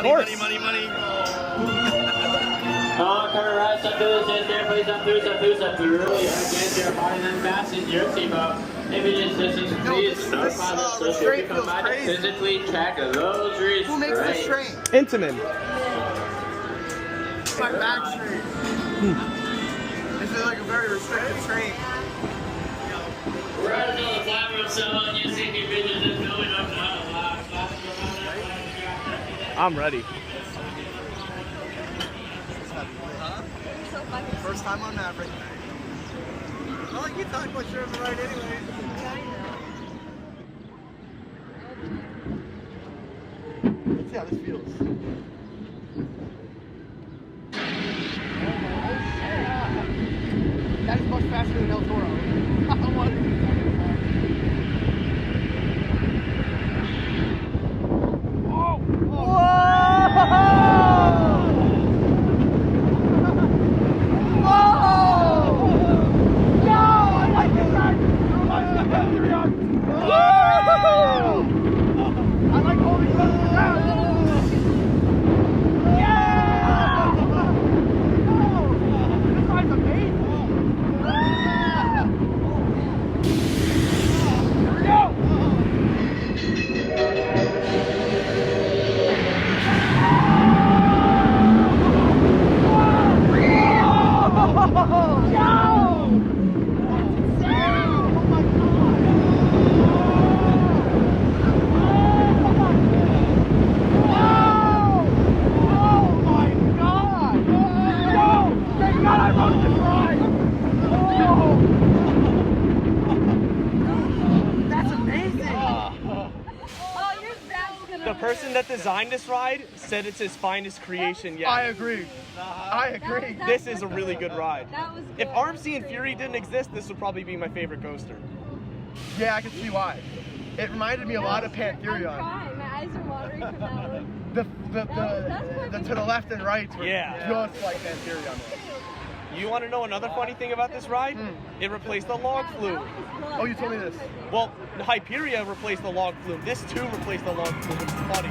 course. Money. Come on, Carter, right, step through the stand, please, step through. Again, you're party then fasten your seatbelt. If it is distance, please start by the restraint feels crazy. physically check those restraints. Who makes the restraint? Intamin. My back straight. This is like a very restricted train. We're at another platform, so you see the vision is going up now. I'm ready. First time on Maverick. Well, you talk about sure the right anyway. Let's see how this feels. That is much faster than El Toro. What are you talking about? Whoa! I like holding close to the ground. Yeah! This ride's amazing. Here we go! The person that designed this ride said it's his finest creation yet. I agree. This is a really good ride. That was good. If RMC and Fury didn't exist, this would probably be my favorite coaster. Yeah, I can see why. It reminded me a lot of I'm Pantherion. crying. My eyes are watering from that one. The to the left and right were Yeah. just like Pantherion. You want to know another funny thing about this ride? It replaced the log flume. Oh, you told me this. Well, Hyperia replaced the log flume. This too replaced the log flume. It's funny.